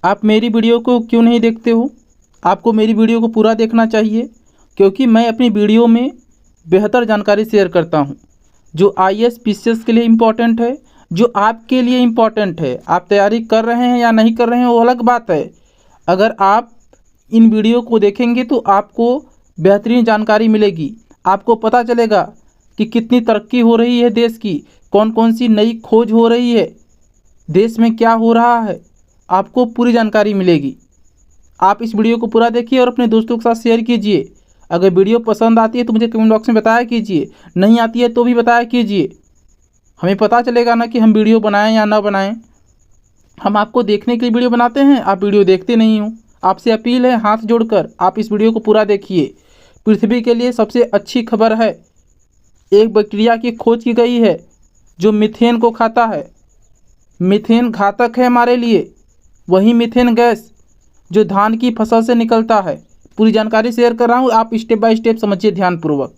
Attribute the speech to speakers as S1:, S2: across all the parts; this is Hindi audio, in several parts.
S1: आप मेरी वीडियो को क्यों नहीं देखते हो? आपको मेरी वीडियो को पूरा देखना चाहिए, क्योंकि मैं अपनी वीडियो में बेहतर जानकारी शेयर करता हूं, जो आईएएस पीसीएस के लिए इम्पोर्टेंट है, जो आपके लिए इम्पोर्टेंट है। आप तैयारी कर रहे हैं या नहीं कर रहे हैं वो अलग बात है। अगर आप इन वीडियो को देखेंगे तो आपको बेहतरीन जानकारी मिलेगी। आपको पता चलेगा कि कितनी तरक्की हो रही है देश की, कौन कौन सी नई खोज हो रही है, देश में क्या हो रहा है, आपको पूरी जानकारी मिलेगी। आप इस वीडियो को पूरा देखिए और अपने दोस्तों के साथ शेयर कीजिए। अगर वीडियो पसंद आती है तो मुझे कमेंट बॉक्स में बताया कीजिए, नहीं आती है तो भी बताया कीजिए। हमें पता चलेगा ना कि हम वीडियो बनाएं या ना बनाएं। हम आपको देखने के लिए वीडियो बनाते हैं, आप वीडियो देखते नहीं हो। आपसे अपील है हाथ जोड़कर आप इस वीडियो को पूरा देखिए। पृथ्वी के लिए सबसे अच्छी खबर है, एक बैक्टीरिया की खोज की गई है जो मीथेन को खाता है। मीथेन घातक है हमारे लिए, वही मीथेन गैस जो धान की फसल से निकलता है। पूरी जानकारी शेयर कर रहा हूँ, आप स्टेप बाय स्टेप समझिए ध्यानपूर्वक।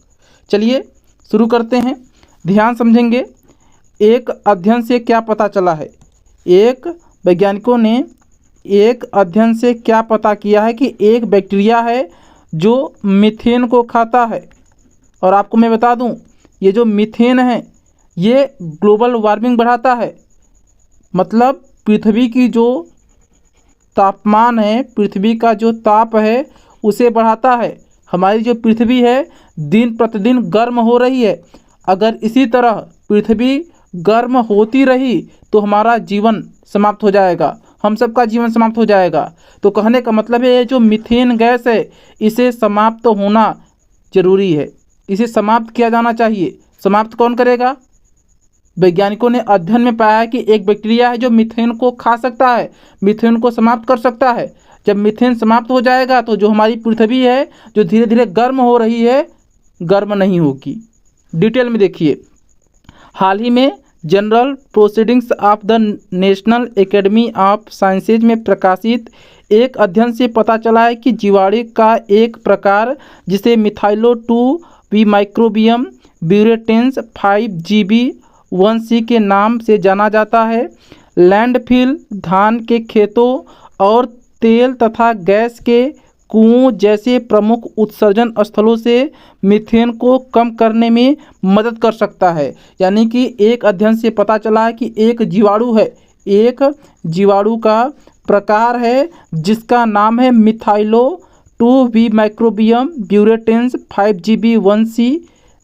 S1: चलिए शुरू करते हैं, ध्यान समझेंगे। एक अध्ययन से क्या पता चला है? एक वैज्ञानिकों ने एक अध्ययन से क्या पता किया है कि एक बैक्टीरिया है जो मीथेन को खाता है। और आपको मैं बता दूं, ये जो मीथेन है ये ग्लोबल वार्मिंग बढ़ाता है। मतलब पृथ्वी की जो तापमान है, पृथ्वी का जो ताप है उसे बढ़ाता है। हमारी जो पृथ्वी है दिन प्रतिदिन गर्म हो रही है। अगर इसी तरह पृथ्वी गर्म होती रही तो हमारा जीवन समाप्त हो जाएगा, हम सबका जीवन समाप्त हो जाएगा। तो कहने का मतलब है ये जो मीथेन गैस है इसे समाप्त होना जरूरी है, इसे समाप्त किया जाना चाहिए। समाप्त कौन करेगा? वैज्ञानिकों ने अध्ययन में पाया है कि एक बैक्टीरिया है जो मीथेन को खा सकता है, मीथेन को समाप्त कर सकता है। जब मीथेन समाप्त हो जाएगा तो जो हमारी पृथ्वी है जो धीरे धीरे गर्म हो रही है, गर्म नहीं होगी। डिटेल में देखिए, हाल ही में general proceedings of the national academy of sciences में प्रकाशित एक अध्ययन से पता चला है कि जीवाणु का एक प्रकार जिसे मिथाइलो 2 माइक्रोबियम ब्यूरेटेंस 5GB1C के नाम से जाना जाता है, लैंडफिल, धान के खेतों और तेल तथा गैस के कुओं जैसे प्रमुख उत्सर्जन स्थलों से मीथेन को कम करने में मदद कर सकता है। यानी कि एक अध्ययन से पता चला है कि एक जीवाणु है, एक जीवाणु का प्रकार है जिसका नाम है मिथाइलो 2 माइक्रोबियम ब्यूरेटेंस 5GB1C।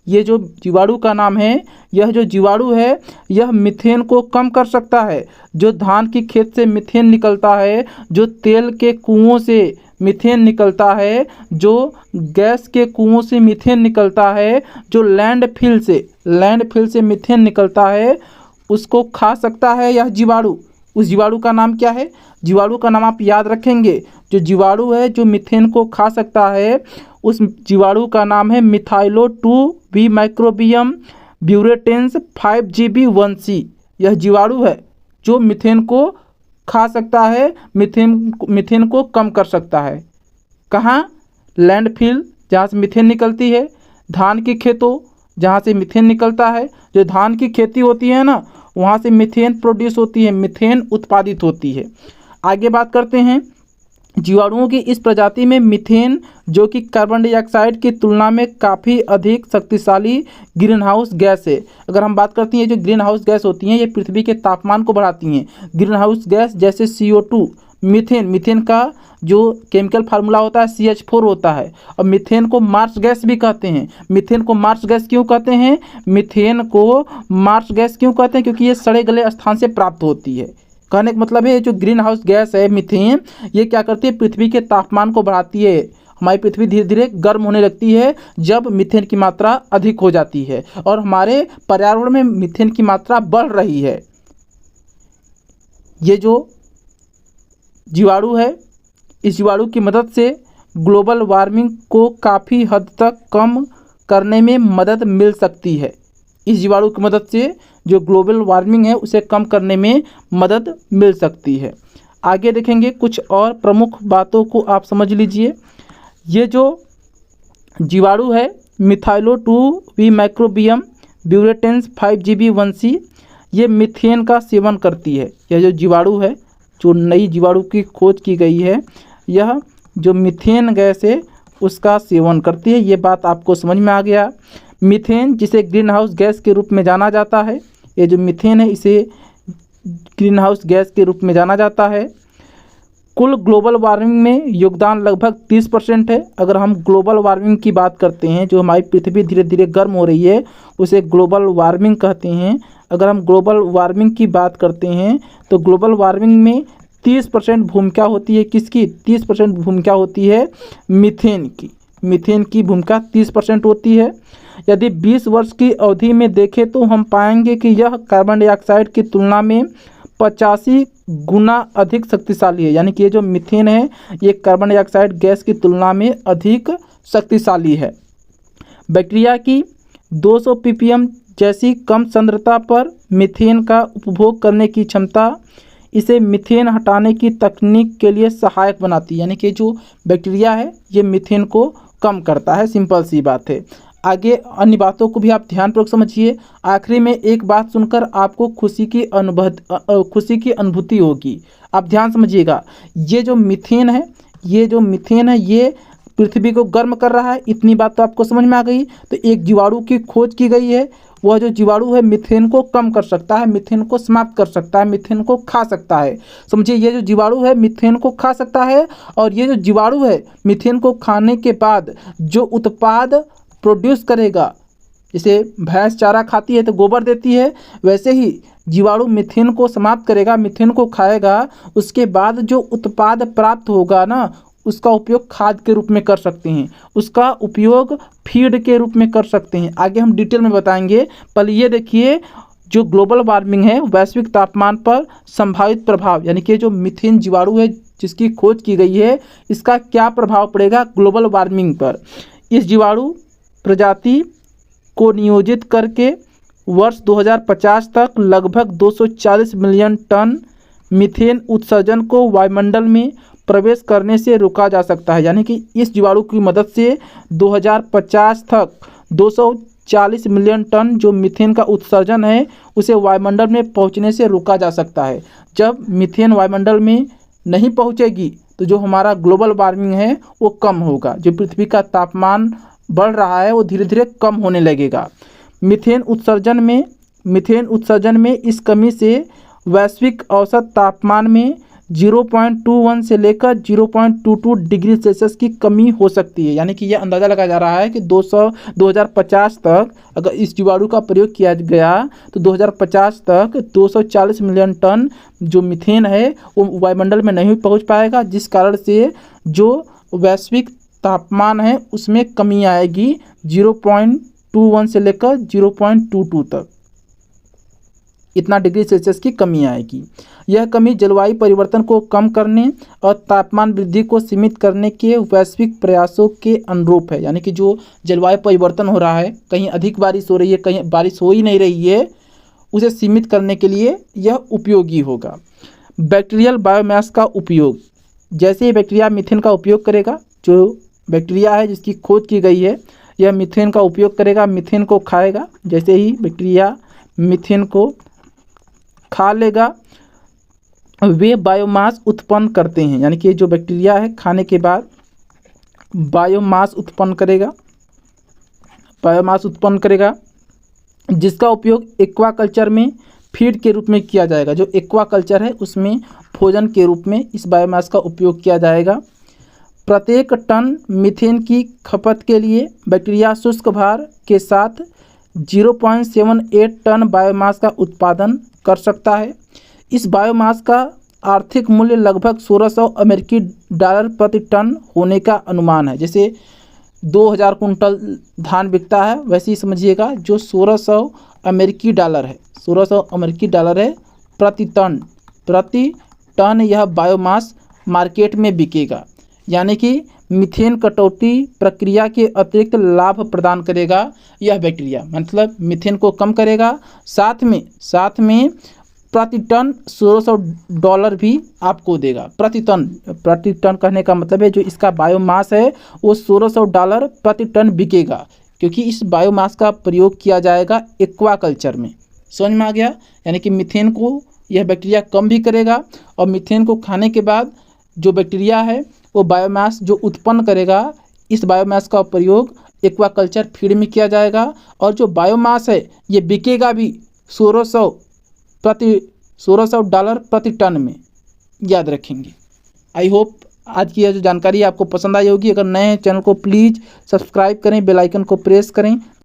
S1: ये जो जीवाणु का नाम है, यह जो जीवाणु है यह मीथेन को कम कर सकता है। जो धान की खेत से मीथेन निकलता है, जो तेल के कुओं से मीथेन निकलता है, जो गैस के कुओं से मीथेन निकलता है, जो लैंडफिल से मीथेन निकलता है, उसको खा सकता है यह जीवाणु। उस जीवाणु का नाम क्या है? जीवाणु का नाम आप याद रखेंगे। जो जीवाणु है जो मीथेन को खा सकता है उस जीवाणु का नाम है मिथाइलो 2 माइक्रोबियम ब्यूरेटेंस 5GB1C। यह जीवाणु है जो मीथेन को खा सकता है, मीथेन को कम कर सकता है। कहाँ? लैंडफिल जहाँ से मीथेन निकलती है, धान के खेतों जहाँ से मीथेन निकलता है। जो धान की खेती होती है ना, वहाँ से मीथेन प्रोड्यूस होती है, मीथेन उत्पादित होती है। आगे बात करते हैं, जीवाणुओं की इस प्रजाति में मीथेन जो कि कार्बन डाइऑक्साइड की तुलना में काफ़ी अधिक शक्तिशाली ग्रीन हाउस गैस है। अगर हम बात करते हैं, जो ग्रीन हाउस गैस होती हैं ये पृथ्वी के तापमान को बढ़ाती हैं। ग्रीन हाउस गैस जैसे CO2, मीथेन का जो केमिकल फार्मूला होता है CH4 होता है। और मीथेन को मार्स गैस भी कहते हैं। मीथेन को मार्स गैस क्यों कहते हैं? मीथेन को मार्स गैस क्यों कहते हैं? क्योंकि ये सड़े गले स्थान से प्राप्त होती है। कहने का मतलब है जो ग्रीन हाउस गैस है मीथेन, ये क्या करती है? पृथ्वी के तापमान को बढ़ाती है। हमारी पृथ्वी धीरे धीरे गर्म होने लगती है जब मीथेन की मात्रा अधिक हो जाती है, और हमारे पर्यावरण में मीथेन की मात्रा बढ़ रही है। ये जो जीवाणु है, इस जीवाणु की मदद से ग्लोबल वार्मिंग को काफ़ी हद तक कम करने में मदद मिल सकती है। इस जीवाणु की मदद से जो ग्लोबल वार्मिंग है उसे कम करने में मदद मिल सकती है। आगे देखेंगे कुछ और प्रमुख बातों को आप समझ लीजिए। ये जो जीवाणु है मिथाइलो 2 माइक्रोबियम ब्यूरेटेंस 5GB1C, ये मीथेन का सेवन करती है। यह जो जीवाणु है जो नई जीवाणु की खोज की गई है, यह जो मीथेन गैस है उसका सेवन करती है। ये बात आपको समझ में आ गया। मीथेन जिसे ग्रीन हाउस गैस के रूप में जाना जाता है, ये जो मीथेन है इसे ग्रीन हाउस गैस के रूप में जाना जाता है। कुल ग्लोबल वार्मिंग में योगदान लगभग 30% है। अगर हम ग्लोबल वार्मिंग की बात करते हैं, जो हमारी पृथ्वी धीरे धीरे गर्म हो रही है उसे ग्लोबल वार्मिंग कहते हैं। अगर हम ग्लोबल वार्मिंग की बात करते हैं तो ग्लोबल वार्मिंग में 30% भूमिका होती है। किसकी? 30% भूमिका होती है मीथेन की। मीथेन की भूमिका 30% होती है। यदि 20 वर्ष की अवधि में देखें तो हम पाएंगे कि यह कार्बन डाइऑक्साइड की तुलना में 85 गुना अधिक शक्तिशाली है। यानी कि ये जो मीथेन है ये कार्बन डाइऑक्साइड गैस की तुलना में अधिक शक्तिशाली है। बैक्टीरिया की 200 ppm जैसी कम सांद्रता पर मीथेन का उपभोग करने की क्षमता इसे मीथेन हटाने की तकनीक के लिए सहायक बनाती है। यानी कि जो बैक्टीरिया है ये मीथेन को कम करता है। सिंपल सी बात है। आगे अन्य बातों को भी आप ध्यानपूर्वक समझिए। आखिरी में एक बात सुनकर आपको खुशी की अनुभूति होगी। आप ध्यान समझिएगा। ये जो मीथेन है ये पृथ्वी को गर्म कर रहा है। इतनी बात तो आपको समझ में आ गई। तो एक जीवाणु की खोज की गई है। वह जो जीवाणु है मीथेन को कम कर सकता है, मीथेन को समाप्त कर सकता है, मीथेन को खा सकता है। समझिए, ये जो जीवाणु है मीथेन को खा सकता है और ये जो जीवाणु है मीथेन को खाने के बाद जो उत्पाद प्रोड्यूस करेगा, जैसे भैंस चारा खाती है तो गोबर देती है, वैसे ही जीवाणु मीथेन को समाप्त करेगा, मीथेन को खाएगा। उसके बाद जो उत्पाद प्राप्त होगा ना, उसका उपयोग खाद के रूप में कर सकते हैं, उसका उपयोग फीड के रूप में कर सकते हैं। आगे हम डिटेल में बताएंगे। पहले ये देखिए, जो ग्लोबल वार्मिंग है वैश्विक तापमान पर संभावित प्रभाव, यानी कि जो मीथेन जीवाणु है जिसकी खोज की गई है इसका क्या प्रभाव पड़ेगा ग्लोबल वार्मिंग पर। इस जीवाणु प्रजाति को नियोजित करके वर्ष 2050 तक लगभग 240 मिलियन टन मीथेन उत्सर्जन को वायुमंडल में प्रवेश करने से रोका जा सकता है। यानी कि इस जीवाणु की मदद से 2050 तक 240 मिलियन टन जो मीथेन का उत्सर्जन है उसे वायुमंडल में पहुंचने से रोका जा सकता है। जब मीथेन वायुमंडल में नहीं पहुंचेगी तो जो हमारा ग्लोबल वार्मिंग है वो कम होगा। जो पृथ्वी का तापमान बढ़ रहा है वो धीरे धीरे कम होने लगेगा। मीथेन उत्सर्जन में इस कमी से वैश्विक औसत तापमान में 0.21 से लेकर 0.22 डिग्री सेल्सियस की कमी हो सकती है। यानी कि यह अंदाज़ा लगाया जा रहा है कि 2050 तक अगर इस जीवाणु का प्रयोग किया गया तो 2050 तक 240 मिलियन टन जो मीथेन है वो वायुमंडल में नहीं पहुंच पाएगा, जिस कारण से जो वैश्विक तापमान है उसमें कमी आएगी 0.21 से लेकर 0.22 तक, इतना डिग्री सेल्सियस की कमी आएगी। यह कमी जलवायु परिवर्तन को कम करने और तापमान वृद्धि को सीमित करने के वैश्विक प्रयासों के अनुरूप है। यानी कि जो जलवायु परिवर्तन हो रहा है, कहीं अधिक बारिश हो रही है, कहीं बारिश हो ही नहीं रही है, उसे सीमित करने के लिए यह उपयोगी होगा। बैक्टीरियल बायोमास का उपयोग, जैसे ही बैक्टीरिया मीथेन का उपयोग करेगा, जो बैक्टीरिया है जिसकी खोज की गई है यह मीथेन का उपयोग करेगा, मीथेन को खाएगा। जैसे ही बैक्टीरिया मीथेन को खा लेगा वे बायोमास उत्पन्न करते हैं। यानी कि जो बैक्टीरिया है खाने के बाद बायोमास उत्पन्न करेगा, जिसका उपयोग एक्वाकल्चर में फीड के रूप में किया जाएगा। जो एक्वाकल्चर है उसमें भोजन के रूप में इस बायोमास का उपयोग किया जाएगा। प्रत्येक टन मीथेन की खपत के लिए बैक्टीरिया शुष्क भार के साथ 0.78 टन बायोमास का उत्पादन कर सकता है। इस बायोमास का आर्थिक मूल्य लगभग 1600 अमेरिकी डॉलर प्रति टन होने का अनुमान है। जैसे 2000 कुंटल धान बिकता है, वैसे ही समझिएगा जो 1600 अमेरिकी डॉलर है, 1600 अमेरिकी डॉलर है प्रति टन यह बायोमास मार्केट में बिकेगा। यानी कि मीथेन कटौती प्रक्रिया के अतिरिक्त लाभ प्रदान करेगा यह बैक्टीरिया, मतलब मीथेन को कम करेगा, साथ में प्रति टन $1600 भी आपको देगा। प्रति टन कहने का मतलब है जो इसका बायोमास है वो $1600 प्रति टन बिकेगा, क्योंकि इस बायोमास का प्रयोग किया जाएगा एक्वाकल्चर में। समझ में आ गया? यानी कि मीथेन को यह बैक्टीरिया कम भी करेगा और मीथेन को खाने के बाद जो बैक्टीरिया है वो बायोमास जो उत्पन्न करेगा, इस बायोमास का प्रयोग एक्वाकल्चर फीड में किया जाएगा और जो बायोमास है ये बिकेगा भी $1600 प्रति टन में, याद रखेंगे। आई होप आज की यह जो जानकारी आपको पसंद आई होगी। अगर नए हैं चैनल को प्लीज़ सब्सक्राइब करें, बेल आइकन को प्रेस करें